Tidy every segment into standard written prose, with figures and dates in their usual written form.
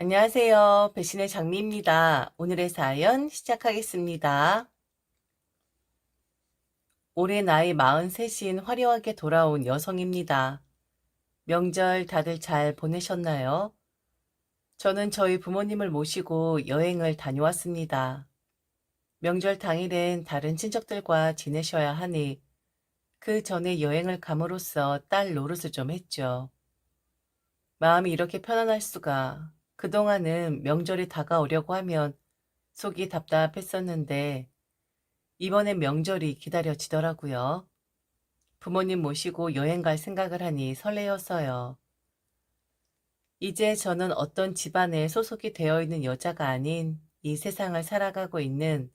안녕하세요. 배신의 장미입니다. 오늘의 사연 시작하겠습니다. 올해 나이 43인 화려하게 돌아온 여성입니다. 명절 다들 잘 보내셨나요? 저는 저희 부모님을 모시고 여행을 다녀왔습니다. 명절 당일엔 다른 친척들과 지내셔야 하니 그 전에 여행을 감으로써 딸 노릇을 좀 했죠. 마음이 이렇게 편안할 수가. 그동안은 명절이 다가오려고 하면 속이 답답했었는데 이번엔 명절이 기다려지더라고요. 부모님 모시고 여행 갈 생각을 하니 설레었어요. 이제 저는 어떤 집안에 소속이 되어 있는 여자가 아닌 이 세상을 살아가고 있는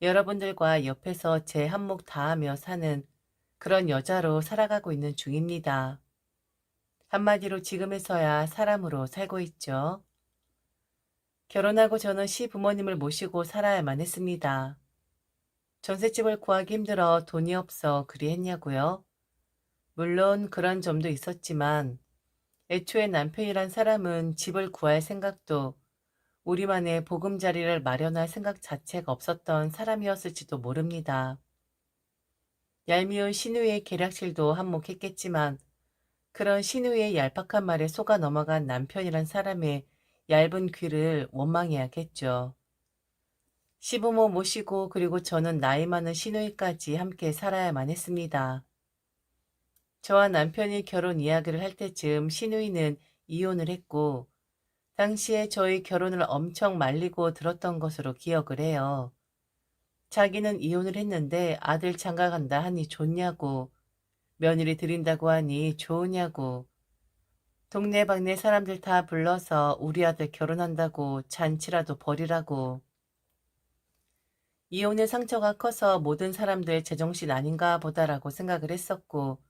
여러분들과 옆에서 제 한몫 다하며 사는 그런 여자로 살아가고 있는 중입니다. 한마디로 지금에서야 사람으로 살고 있죠. 결혼하고 저는 시부모님을 모시고 살아야만 했습니다. 전셋집을 구하기 힘들어 돈이 없어 그리 했냐고요? 물론 그런 점도 있었지만 애초에 남편이란 사람은 집을 구할 생각도 우리만의 보금자리를 마련할 생각 자체가 없었던 사람이었을지도 모릅니다. 얄미운 신우의 계략실도 한몫했겠지만 그런 신우의 얄팍한 말에 속아 넘어간 남편이란 사람의 얇은 귀를 원망해야겠죠. 시부모 모시고 그리고 저는 나이 많은 시누이까지 함께 살아야만 했습니다. 저와 남편이 결혼 이야기를 할 때쯤 시누이는 이혼을 했고 당시에 저희 결혼을 엄청 말리고 들었던 것으로 기억을 해요. 자기는 이혼을 했는데 아들 장가간다 하니 좋냐고, 며느리 드린다고 하니 좋으냐고, 동네방네 사람들 다 불러서 우리 아들 결혼한다고 잔치라도 벌이라고. 이혼의 상처가 커서 모든 사람들 제정신 아닌가 보다라고 생각을 했었고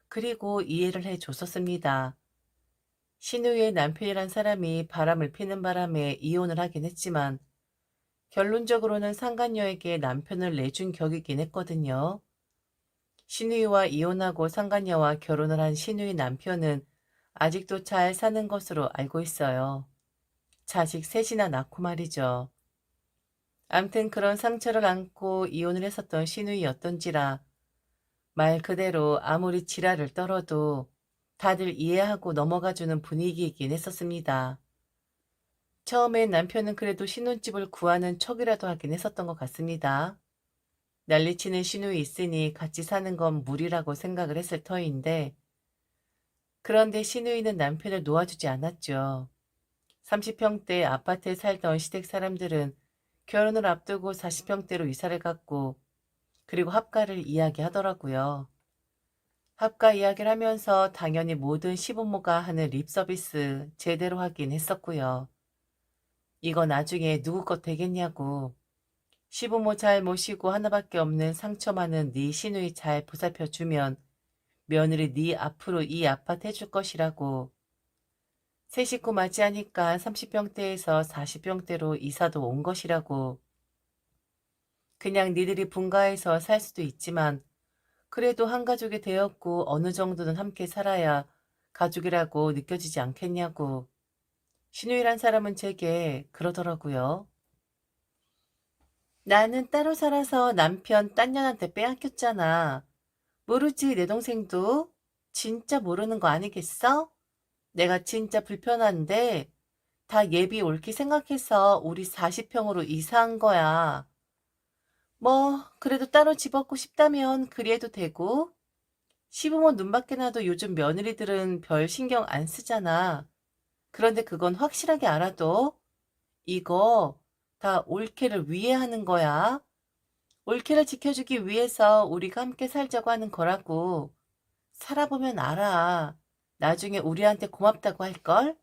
그리고 이해를 해줬었습니다. 신우의 남편이란 사람이 바람을 피는 바람에 이혼을 하긴 했지만 결론적으로는 상간녀에게 남편을 내준 격이긴 했거든요. 신우이와 이혼하고 상간녀와 결혼을 한 신우이 남편은 아직도 잘 사는 것으로 알고 있어요. 자식 셋이나 낳고 말이죠. 암튼 그런 상처를 안고 이혼을 했었던 신우이였던지라 말 그대로 아무리 지랄을 떨어도 다들 이해하고 넘어가주는 분위기이긴 했었습니다. 처음엔 남편은 그래도 신혼집을 구하는 척이라도 하긴 했었던 것 같습니다. 난리치는 신우이 있으니 같이 사는 건 무리라고 생각을 했을 터인데 그런데 신우이는 남편을 놓아주지 않았죠. 30평대 아파트에 살던 시댁 사람들은 결혼을 앞두고 40평대로 이사를 갔고 그리고 합가를 이야기하더라고요. 합가 이야기를 하면서 당연히 모든 시부모가 하는 립 서비스 제대로 하긴 했었고요. 이거 나중에 누구 것 되겠냐고. 시부모 잘 모시고 하나밖에 없는 상처 많은 네 시누이 잘 보살펴주면 며느리 네 앞으로 이 아파트 해줄 것이라고. 새 식구 맞이하니까 30평대에서 40평대로 이사도 온 것이라고. 그냥 니들이 분가해서 살 수도 있지만 그래도 한 가족이 되었고 어느 정도는 함께 살아야 가족이라고 느껴지지 않겠냐고. 신우이란 사람은 제게 그러더라고요. 나는 따로 살아서 남편 딴 년한테 빼앗겼잖아. 모르지 내 동생도? 진짜 모르는 거 아니겠어? 내가 진짜 불편한데 다 예비 옳게 생각해서 우리 40평으로 이사한 거야. 뭐 그래도 따로 집 얻고 싶다면 그리해도 되고 시부모 눈밖에 나도 요즘 며느리들은 별 신경 안 쓰잖아. 그런데 그건 확실하게 알아도 이거 다 올케를 위해 하는 거야. 올케를 지켜주기 위해서 우리가 함께 살자고 하는 거라고. 살아보면 알아. 나중에 우리한테 고맙다고 할걸?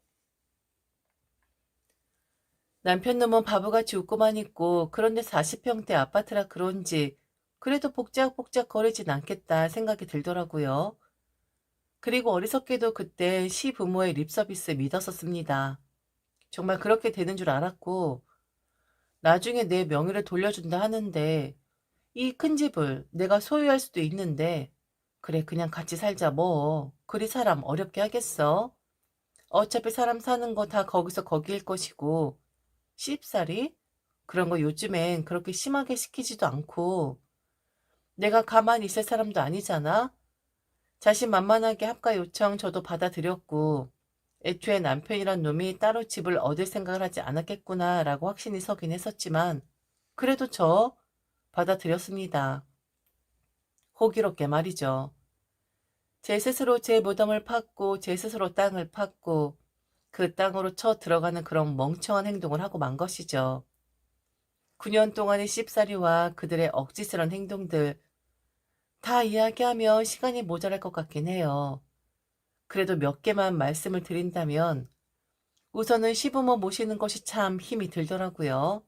남편 놈은 바보같이 웃고만 있고 그런데 40평대 아파트라 그런지 그래도 복작복작 거리진 않겠다 생각이 들더라고요. 그리고 어리석게도 그때 시부모의 립서비스 믿었었습니다. 정말 그렇게 되는 줄 알았고 나중에 내 명의를 돌려준다 하는데 이 큰 집을 내가 소유할 수도 있는데 그래 그냥 같이 살자 뭐 그리 사람 어렵게 하겠어? 어차피 사람 사는 거 다 거기서 거기일 것이고 쉽사리? 그런 거 요즘엔 그렇게 심하게 시키지도 않고 내가 가만히 있을 사람도 아니잖아? 자신만만하게 합가 요청 저도 받아들였고 애초에 남편이란 놈이 따로 집을 얻을 생각을 하지 않았겠구나라고 확신이 서긴 했었지만 그래도 저 받아들였습니다. 호기롭게 말이죠. 제 스스로 제 무덤을 팠고 제 스스로 땅을 팠고 그 땅으로 쳐 들어가는 그런 멍청한 행동을 하고 만 것이죠. 9년 동안의 씹사리와 그들의 억지스런 행동들 다 이야기하면 시간이 모자랄 것 같긴 해요. 그래도 몇 개만 말씀을 드린다면 우선은 시부모 모시는 것이 참 힘이 들더라고요.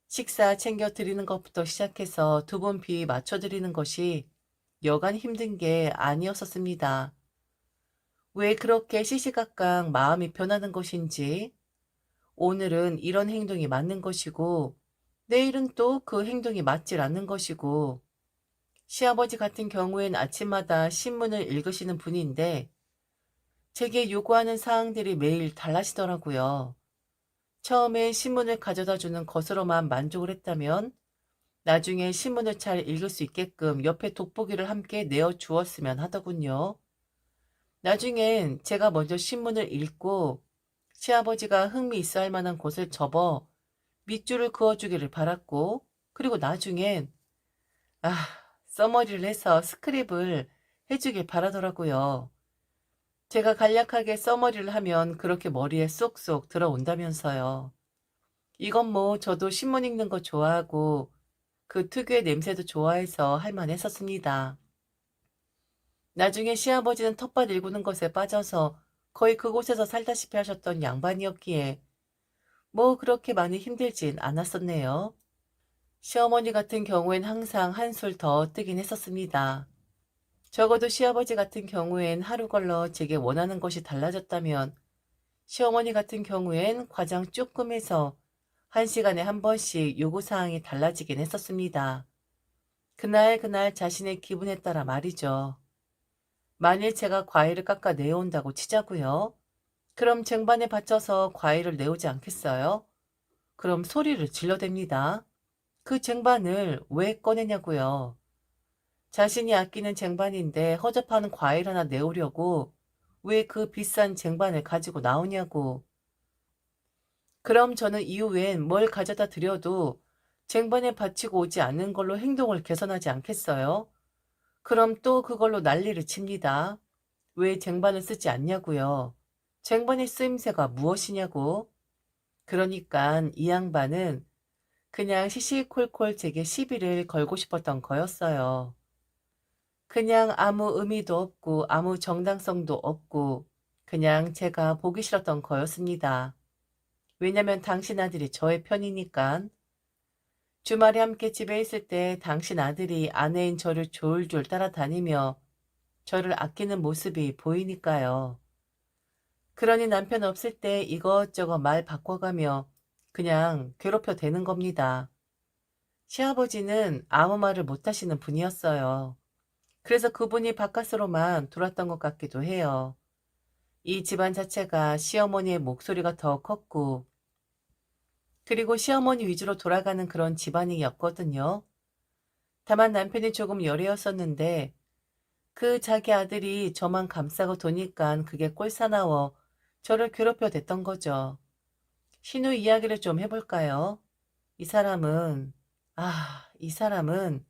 식사 챙겨 드리는 것부터 시작해서 두 분 비위 맞춰 드리는 것이 여간 힘든 게 아니었었습니다. 왜 그렇게 시시각각 마음이 변하는 것인지, 오늘은 이런 행동이 맞는 것이고, 내일은 또 그 행동이 맞질 않는 것이고, 시아버지 같은 경우엔 아침마다 신문을 읽으시는 분인데, 제게 요구하는 사항들이 매일 달라지더라고요. 처음에 신문을 가져다 주는 것으로만 만족을 했다면, 나중에 신문을 잘 읽을 수 있게끔 옆에 돋보기를 함께 내어 주었으면 하더군요. 나중엔 제가 먼저 신문을 읽고 시아버지가 흥미 있어 할 만한 곳을 접어 밑줄을 그어주기를 바랐고, 그리고 나중엔, 아, 써머리를 해서 스크립을 해주길 바라더라고요. 제가 간략하게 써머리를 하면 그렇게 머리에 쏙쏙 들어온다면서요. 이건 뭐 저도 신문 읽는 거 좋아하고 그 특유의 냄새도 좋아해서 할 만했었습니다. 나중에 시아버지는 텃밭 일구는 것에 빠져서 거의 그곳에서 살다시피 하셨던 양반이었기에 뭐 그렇게 많이 힘들진 않았었네요. 시어머니 같은 경우엔 항상 한술 더 뜨긴 했었습니다. 적어도 시아버지 같은 경우엔 하루 걸러 제게 원하는 것이 달라졌다면 시어머니 같은 경우엔 과장 조금 해서 1시간에 한 번씩 요구사항이 달라지긴 했었습니다. 그날 그날 자신의 기분에 따라 말이죠. 만일 제가 과일을 깎아 내어온다고 치자고요. 그럼 쟁반에 받쳐서 과일을 내오지 않겠어요? 그럼 소리를 질러댑니다. 그 쟁반을 왜 꺼내냐고요. 자신이 아끼는 쟁반인데 허접한 과일 하나 내오려고 왜 그 비싼 쟁반을 가지고 나오냐고. 그럼 저는 이후엔 뭘 가져다 드려도 쟁반에 받치고 오지 않는 걸로 행동을 개선하지 않겠어요? 그럼 또 그걸로 난리를 칩니다. 왜 쟁반을 쓰지 않냐고요. 쟁반의 쓰임새가 무엇이냐고. 그러니까 이 양반은 그냥 시시콜콜 제게 시비를 걸고 싶었던 거였어요. 그냥 아무 의미도 없고 아무 정당성도 없고 그냥 제가 보기 싫었던 거였습니다. 왜냐면 당신 아들이 저의 편이니까. 주말에 함께 집에 있을 때 당신 아들이 아내인 저를 졸졸 따라다니며 저를 아끼는 모습이 보이니까요. 그러니 남편 없을 때 이것저것 말 바꿔가며 그냥 괴롭혀 대는 겁니다. 시아버지는 아무 말을 못하시는 분이었어요. 그래서 그분이 바깥으로만 돌았던 것 같기도 해요. 이 집안 자체가 시어머니의 목소리가 더 컸고, 그리고 시어머니 위주로 돌아가는 그런 집안이었거든요. 다만 남편이 조금 열애였었는데, 그 자기 아들이 저만 감싸고 도니까 그게 꼴사나워 저를 괴롭혀 댔던 거죠. 신우 이야기를 좀 해볼까요? 이 사람은, 이 사람은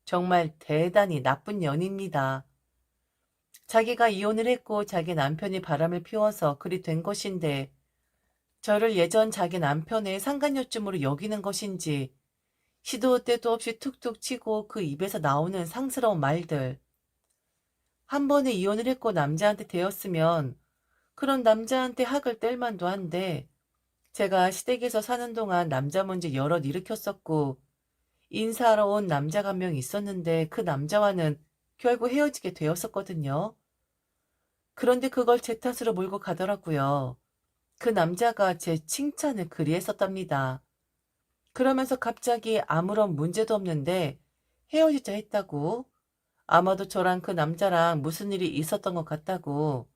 정말 대단히 나쁜 년입니다. 자기가 이혼을 했고 자기 남편이 바람을 피워서 그리 된 것인데 저를 예전 자기 남편의 상간녀쯤으로 여기는 것인지 시도 때도 없이 툭툭 치고 그 입에서 나오는 상스러운 말들. 한 번에 이혼을 했고 남자한테 되었으면 그런 남자한테 학을 뗄 만도 한데 제가 시댁에서 사는 동안 남자 문제 여럿 일으켰었고 인사하러 온 남자가 한 명 있었는데 그 남자와는 결국 헤어지게 되었었거든요. 그런데 그걸 제 탓으로 몰고 가더라고요. 그 남자가 제 칭찬을 그리 했었답니다. 그러면서 갑자기 아무런 문제도 없는데 헤어지자 했다고. 아마도 저랑 그 남자랑 무슨 일이 있었던 것 같다고.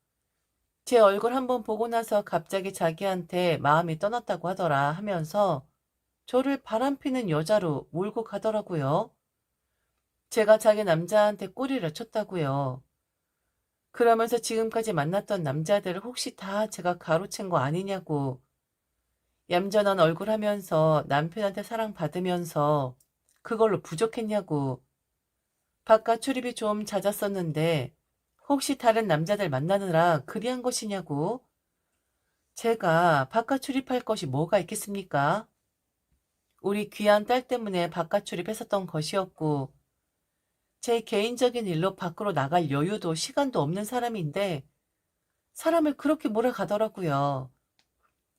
제 얼굴 한번 보고 나서 갑자기 자기한테 마음이 떠났다고 하더라 하면서 저를 바람피는 여자로 몰고 가더라고요. 제가 자기 남자한테 꼬리를 쳤다고요. 그러면서 지금까지 만났던 남자들을 혹시 다 제가 가로챈 거 아니냐고, 얌전한 얼굴 하면서 남편한테 사랑받으면서 그걸로 부족했냐고, 바깥 출입이 좀 잦았었는데 혹시 다른 남자들 만나느라 그리한 것이냐고. 제가 바깥 출입할 것이 뭐가 있겠습니까? 우리 귀한 딸 때문에 바깥 출입했었던 것이었고, 제 개인적인 일로 밖으로 나갈 여유도 시간도 없는 사람인데 사람을 그렇게 몰아가더라고요.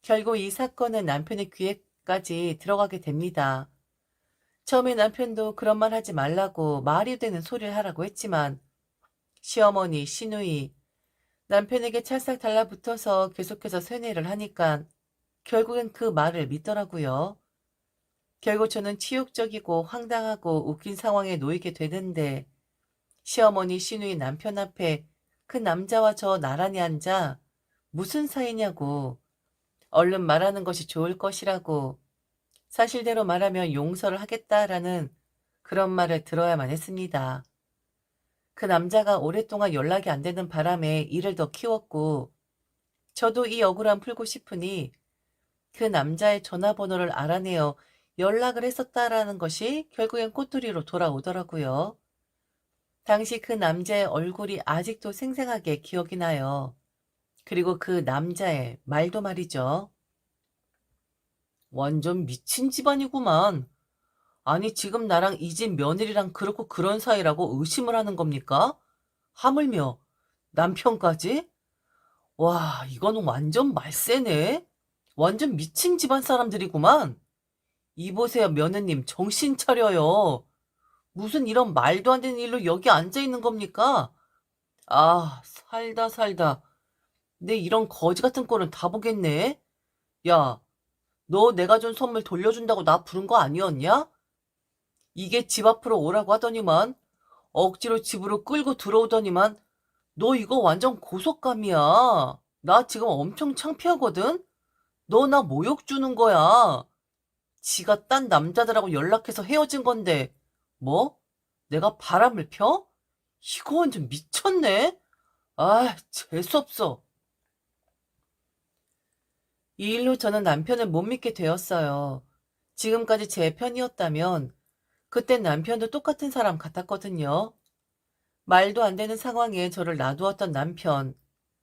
결국 이 사건은 남편의 귀에까지 들어가게 됩니다. 처음에 남편도 그런 말 하지 말라고 말이 되는 소리를 하라고 했지만 시어머니, 시누이, 남편에게 찰싹 달라붙어서 계속해서 세뇌를 하니까 결국엔 그 말을 믿더라고요. 결국 저는 치욕적이고 황당하고 웃긴 상황에 놓이게 되는데 시어머니, 시누이 남편 앞에 그 남자와 저 나란히 앉아 무슨 사이냐고, 얼른 말하는 것이 좋을 것이라고, 사실대로 말하면 용서를 하겠다라는 그런 말을 들어야만 했습니다. 그 남자가 오랫동안 연락이 안 되는 바람에 일을 더 키웠고 저도 이 억울함 풀고 싶으니 그 남자의 전화번호를 알아내어 연락을 했었다라는 것이 결국엔 꼬투리로 돌아오더라고요. 당시 그 남자의 얼굴이 아직도 생생하게 기억이 나요. 그리고 그 남자의 말도 말이죠. 완전 미친 집안이구만. 아니, 지금 나랑 이 집 며느리랑 그렇고 그런 사이라고 의심을 하는 겁니까? 하물며 남편까지? 와, 이거는 완전 말세네. 완전 미친 집안 사람들이구만. 이보세요, 며느님, 정신 차려요. 무슨 이런 말도 안 되는 일로 여기 앉아 있는 겁니까? 아, 살다 살다. 내 이런 거지 같은 꼴은 다 보겠네. 야, 너 내가 준 선물 돌려준다고 나 부른 거 아니었냐? 이게 집 앞으로 오라고 하더니만, 억지로 집으로 끌고 들어오더니만, 너 이거 완전 고속감이야. 나 지금 엄청 창피하거든? 너 나 모욕 주는 거야. 지가 딴 남자들하고 연락해서 헤어진 건데, 뭐? 내가 바람을 펴? 이거 완전 미쳤네? 아, 재수없어. 이 일로 저는 남편을 못 믿게 되었어요. 지금까지 제 편이었다면 그땐 남편도 똑같은 사람 같았거든요. 말도 안 되는 상황에 저를 놔두었던 남편,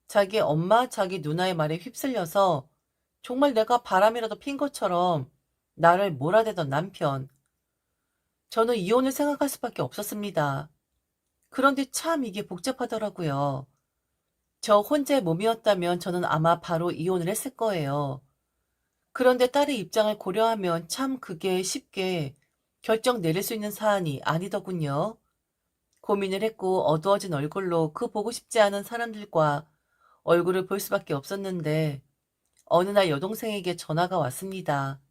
자기 엄마, 자기 누나의 말에 휩쓸려서 정말 내가 바람이라도 핀 것처럼 나를 몰아대던 남편. 저는 이혼을 생각할 수밖에 없었습니다. 그런데 참 이게 복잡하더라고요. 저 혼자의 몸이었다면 저는 아마 바로 이혼을 했을 거예요. 그런데 딸의 입장을 고려하면 참 그게 쉽게 결정 내릴 수 있는 사안이 아니더군요. 고민을 했고 어두워진 얼굴로 그 보고 싶지 않은 사람들과 얼굴을 볼 수밖에 없었는데 어느 날 여동생에게 전화가 왔습니다.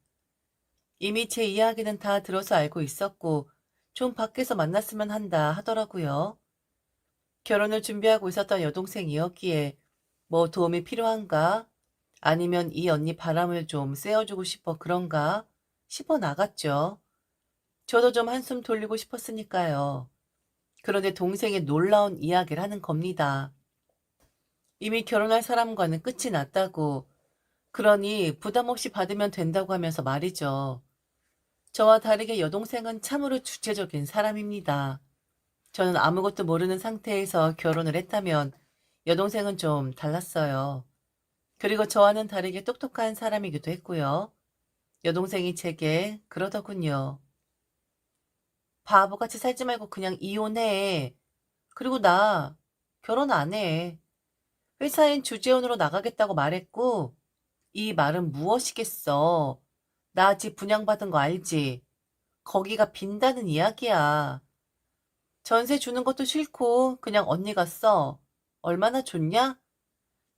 이미 제 이야기는 다 들어서 알고 있었고 좀 밖에서 만났으면 한다 하더라고요. 결혼을 준비하고 있었던 여동생이었기에 뭐 도움이 필요한가? 아니면 이 언니 바람을 좀 쐬어주고 싶어 그런가? 싶어 나갔죠. 저도 좀 한숨 돌리고 싶었으니까요. 그런데 동생이 놀라운 이야기를 하는 겁니다. 이미 결혼할 사람과는 끝이 났다고, 그러니 부담 없이 받으면 된다고 하면서 말이죠. 저와 다르게 여동생은 참으로 주체적인 사람입니다. 저는 아무것도 모르는 상태에서 결혼을 했다면 여동생은 좀 달랐어요. 그리고 저와는 다르게 똑똑한 사람이기도 했고요. 여동생이 제게 그러더군요. 바보같이 살지 말고 그냥 이혼해. 그리고 나 결혼 안 해. 회사엔 주재원으로 나가겠다고 말했고, 이 말은 무엇이겠어. 나 집 분양받은 거 알지? 거기가 빈다는 이야기야. 전세 주는 것도 싫고 그냥 언니가 써. 얼마나 좋냐?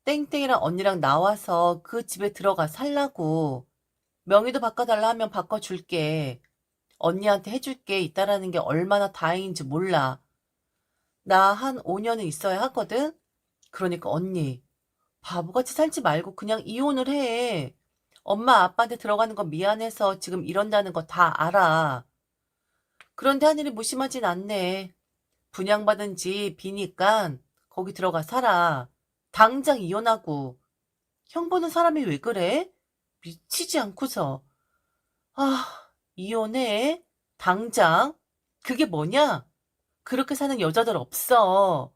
땡땡이랑 언니랑 나와서 그 집에 들어가 살라고. 명의도 바꿔달라 하면 바꿔줄게. 언니한테 해줄게 있다라는 게 얼마나 다행인지 몰라. 나 한 5년은 있어야 하거든? 그러니까 언니, 바보같이 살지 말고 그냥 이혼을 해. 엄마 아빠한테 들어가는 건 미안해서 지금 이런다는 거 다 알아. 그런데 하늘이 무심하진 않네. 분양받은 집 비니깐 거기 들어가 살아. 당장 이혼하고. 형 보는 사람이 왜 그래? 미치지 않고서. 아, 이혼해? 당장? 그게 뭐냐? 그렇게 사는 여자들 없어.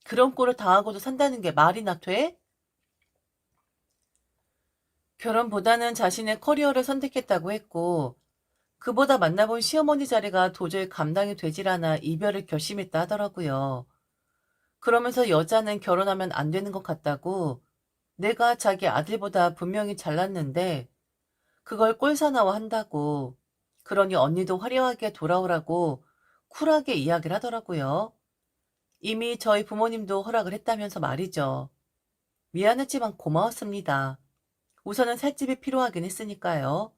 그런 꼴을 당하고도 산다는 게 말이나 돼? 결혼보다는 자신의 커리어를 선택했다고 했고, 그보다 만나본 시어머니 자리가 도저히 감당이 되질 않아 이별을 결심했다 하더라고요. 그러면서 여자는 결혼하면 안 되는 것 같다고, 내가 자기 아들보다 분명히 잘났는데 그걸 꼴사나워 한다고, 그러니 언니도 화려하게 돌아오라고 쿨하게 이야기를 하더라고요. 이미 저희 부모님도 허락을 했다면서 말이죠. 미안했지만 고마웠습니다. 우선은 살 집이 필요하긴 했으니까요.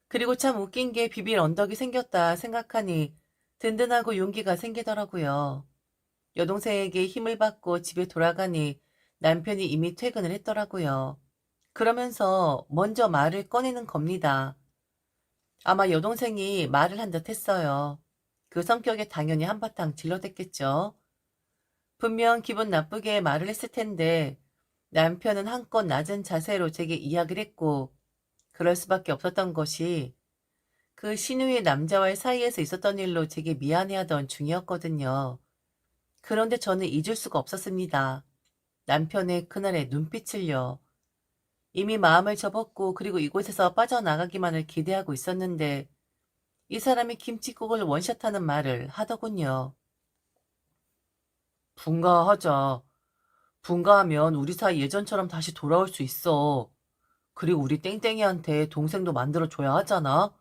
그리고 참 웃긴 게 비빌 언덕이 생겼다 생각하니 든든하고 용기가 생기더라고요. 여동생에게 힘을 받고 집에 돌아가니 남편이 이미 퇴근을 했더라고요. 그러면서 먼저 말을 꺼내는 겁니다. 아마 여동생이 말을 한 듯 했어요. 그 성격에 당연히 한바탕 질러댔겠죠. 분명 기분 나쁘게 말을 했을 텐데 남편은 한껏 낮은 자세로 제게 이야기를 했고, 그럴 수밖에 없었던 것이 그 신우의 남자와의 사이에서 있었던 일로 제게 미안해하던 중이었거든요. 그런데 저는 잊을 수가 없었습니다. 남편의 그날의 눈빛을요. 이미 마음을 접었고 그리고 이곳에서 빠져나가기만을 기대하고 있었는데 이 사람이 김칫국을 원샷하는 말을 하더군요. 분가하자. 분가하면 우리 사이 예전처럼 다시 돌아올 수 있어. 그리고 우리 땡땡이한테 동생도 만들어줘야 하잖아.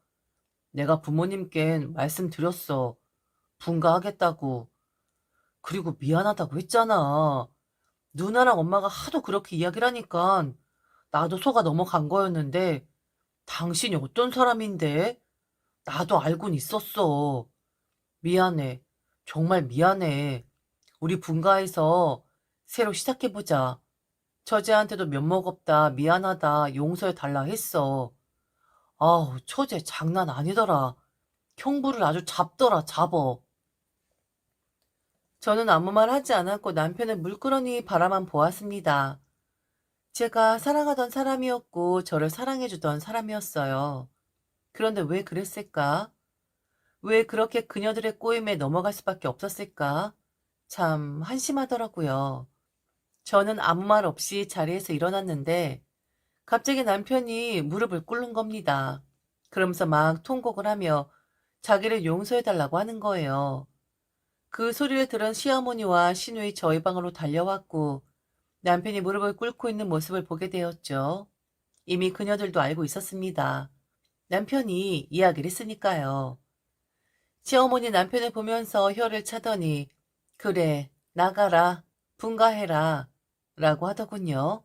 내가 부모님께 말씀드렸어. 분가하겠다고. 그리고 미안하다고 했잖아. 누나랑 엄마가 하도 그렇게 이야기를 하니까 나도 속아 넘어간 거였는데 당신이 어떤 사람인데? 나도 알고는 있었어. 미안해. 정말 미안해. 우리 분가해서 새로 시작해보자. 처제한테도 면목 없다, 미안하다, 용서해달라 했어. 아우, 처제 장난 아니더라. 형부를 아주 잡더라, 잡어. 저는 아무 말 하지 않았고 남편을 물끄러니 바라만 보았습니다. 제가 사랑하던 사람이었고 저를 사랑해주던 사람이었어요. 그런데 왜 그랬을까? 왜 그렇게 그녀들의 꼬임에 넘어갈 수밖에 없었을까? 참 한심하더라고요. 저는 아무 말 없이 자리에서 일어났는데 갑자기 남편이 무릎을 꿇는 겁니다. 그러면서 막 통곡을 하며 자기를 용서해달라고 하는 거예요. 그 소리를 들은 시어머니와 시누이 저희 방으로 달려왔고 남편이 무릎을 꿇고 있는 모습을 보게 되었죠. 이미 그녀들도 알고 있었습니다. 남편이 이야기를 했으니까요. 시어머니 남편을 보면서 혀를 차더니 그래 나가라 분가해라 라고 하더군요.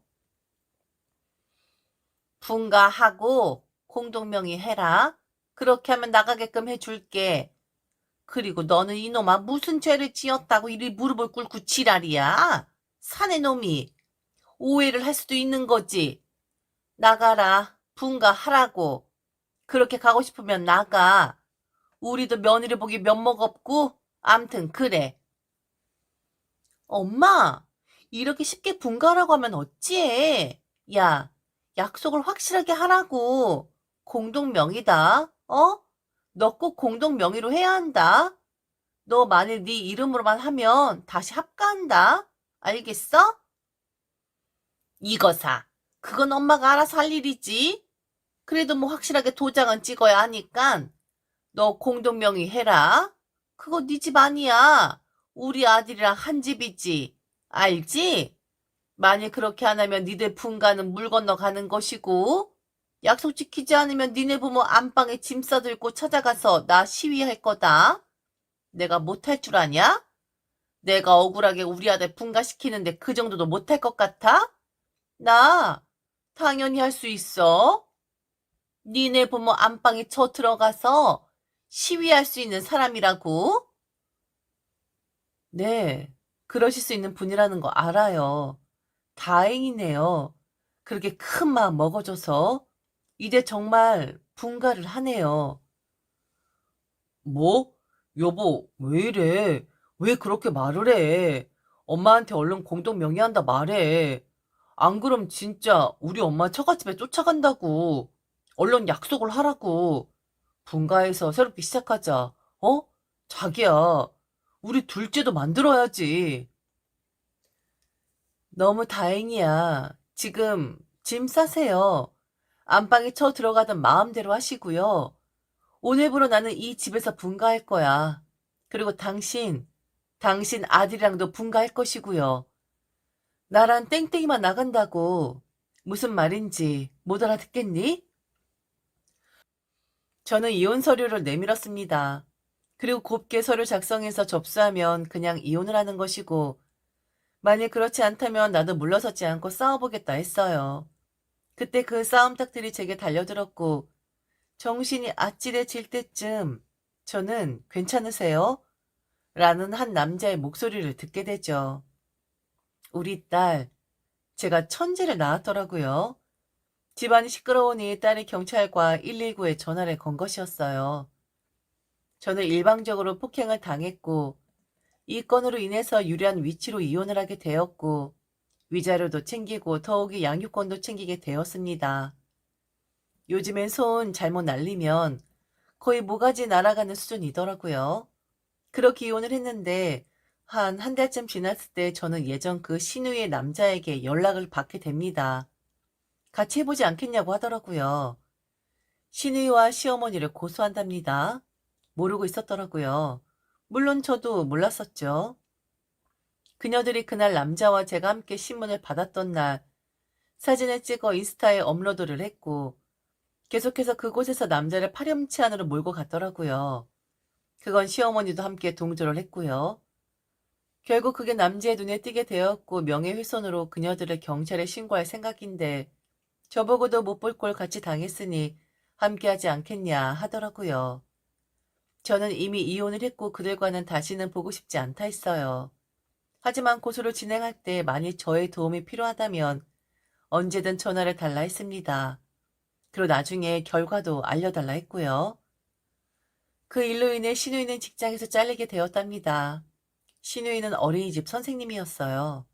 분가하고 공동명의 해라. 그렇게 하면 나가게끔 해줄게. 그리고 너는 이놈아 무슨 죄를 지었다고 이리 무릎을 꿇고 지랄이야? 사내 놈이 오해를 할 수도 있는 거지. 나가라. 분가하라고. 그렇게 가고 싶으면 나가. 우리도 며느리 보기 면목 없고 암튼 그래. 엄마, 이렇게 쉽게 분가하라고 하면 어찌해? 야, 약속을 확실하게 하라고. 공동명의다. 어? 너 꼭 공동명의로 해야 한다. 너 만일 네 이름으로만 하면 다시 합가한다. 알겠어? 이거사. 그건 엄마가 알아서 할 일이지. 그래도 뭐 확실하게 도장은 찍어야 하니까 너 공동명의 해라. 그거 네 집 아니야. 우리 아들이랑 한 집이지. 알지? 만일 그렇게 안 하면 니들 분가는 물 건너가는 것이고 약속 지키지 않으면 니네 부모 안방에 짐 싸들고 찾아가서 나 시위할 거다. 내가 못할 줄 아냐? 내가 억울하게 우리 아들 분가시키는데 그 정도도 못할 것 같아? 나 당연히 할 수 있어. 니네 부모 안방에 쳐 들어가서 시위할 수 있는 사람이라고? 네, 그러실 수 있는 분이라는 거 알아요. 다행이네요. 그렇게 큰 마음 먹어줘서 이제 정말 분가를 하네요. 뭐? 여보, 왜 이래? 왜 그렇게 말을 해? 엄마한테 얼른 공동 명의한다 말해. 안 그럼 진짜 우리 엄마 처갓집에 쫓아간다고. 얼른 약속을 하라고. 분가해서 새롭게 시작하자. 어? 자기야, 우리 둘째도 만들어야지. 너무 다행이야. 지금 짐 싸세요. 안방에 쳐 들어가든 마음대로 하시고요. 오늘부로 나는 이 집에서 분가할 거야. 그리고 당신 아들이랑도 분가할 것이고요. 나랑 땡땡이만 나간다고. 무슨 말인지 못 알아듣겠니? 저는 이혼 서류를 내밀었습니다. 그리고 곱게 서류 작성해서 접수하면 그냥 이혼을 하는 것이고, 만일 그렇지 않다면 나도 물러서지 않고 싸워보겠다 했어요. 그때 그 싸움닭들이 제게 달려들었고, 정신이 아찔해질 때쯤 저는 괜찮으세요? 라는 한 남자의 목소리를 듣게 되죠. 우리 딸, 제가 천재를 낳았더라고요. 집안이 시끄러우니 딸이 경찰과 119에 전화를 건 것이었어요. 저는 일방적으로 폭행을 당했고, 이 건으로 인해서 유리한 위치로 이혼을 하게 되었고, 위자료도 챙기고 더욱이 양육권도 챙기게 되었습니다. 요즘엔 손 잘못 날리면 거의 모가지 날아가는 수준이더라고요. 그렇게 이혼을 했는데 한 달쯤 지났을 때 저는 예전 그 신우의 남자에게 연락을 받게 됩니다. 같이 해보지 않겠냐고 하더라고요. 신우이와 시어머니를 고소한답니다. 모르고 있었더라고요. 물론 저도 몰랐었죠. 그녀들이 그날 남자와 제가 함께 신문을 받았던 날 사진을 찍어 인스타에 업로드를 했고 계속해서 그곳에서 남자를 파렴치 안으로 몰고 갔더라고요. 그건 시어머니도 함께 동조를 했고요. 결국 그게 남자의 눈에 띄게 되었고 명예훼손으로 그녀들을 경찰에 신고할 생각인데 저보고도 못 볼 꼴 같이 당했으니 함께하지 않겠냐 하더라고요. 저는 이미 이혼을 했고 그들과는 다시는 보고 싶지 않다 했어요. 하지만 고소를 진행할 때 만일 저의 도움이 필요하다면 언제든 전화를 달라 했습니다. 그리고 나중에 결과도 알려달라 했고요. 그 일로 인해 신우이는 직장에서 잘리게 되었답니다. 신우이는 어린이집 선생님이었어요.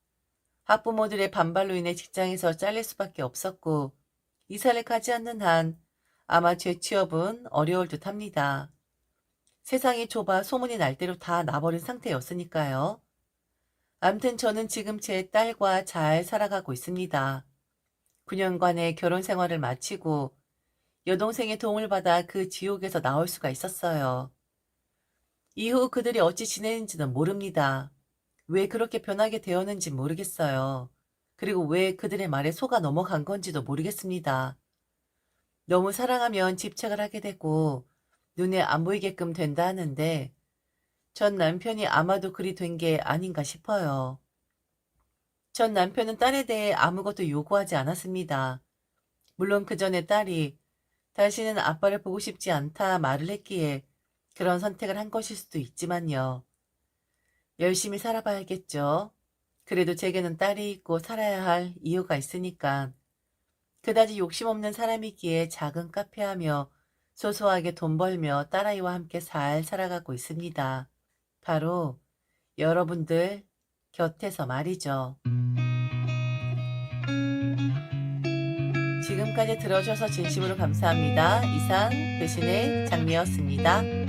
학부모들의 반발로 인해 직장에서 잘릴 수밖에 없었고 이사를 가지 않는 한 아마 제 취업은 어려울 듯합니다. 세상이 좁아 소문이 날 대로 다 나버린 상태였으니까요. 암튼 저는 지금 제 딸과 잘 살아가고 있습니다. 9년간의 결혼 생활을 마치고 여동생의 도움을 받아 그 지옥에서 나올 수가 있었어요. 이후 그들이 어찌 지내는지는 모릅니다. 왜 그렇게 변하게 되었는지 모르겠어요. 그리고 왜 그들의 말에 속아 넘어간 건지도 모르겠습니다. 너무 사랑하면 집착을 하게 되고 눈에 안 보이게끔 된다 하는데 전 남편이 아마도 그리 된 게 아닌가 싶어요. 전 남편은 딸에 대해 아무것도 요구하지 않았습니다. 물론 그 전에 딸이 다시는 아빠를 보고 싶지 않다 말을 했기에 그런 선택을 한 것일 수도 있지만요. 열심히 살아봐야겠죠. 그래도 제게는 딸이 있고 살아야 할 이유가 있으니까. 그다지 욕심 없는 사람이기에 작은 카페하며 소소하게 돈 벌며 딸아이와 함께 잘 살아가고 있습니다. 바로 여러분들 곁에서 말이죠. 지금까지 들어주셔서 진심으로 감사합니다. 이상 배신의 장미였습니다.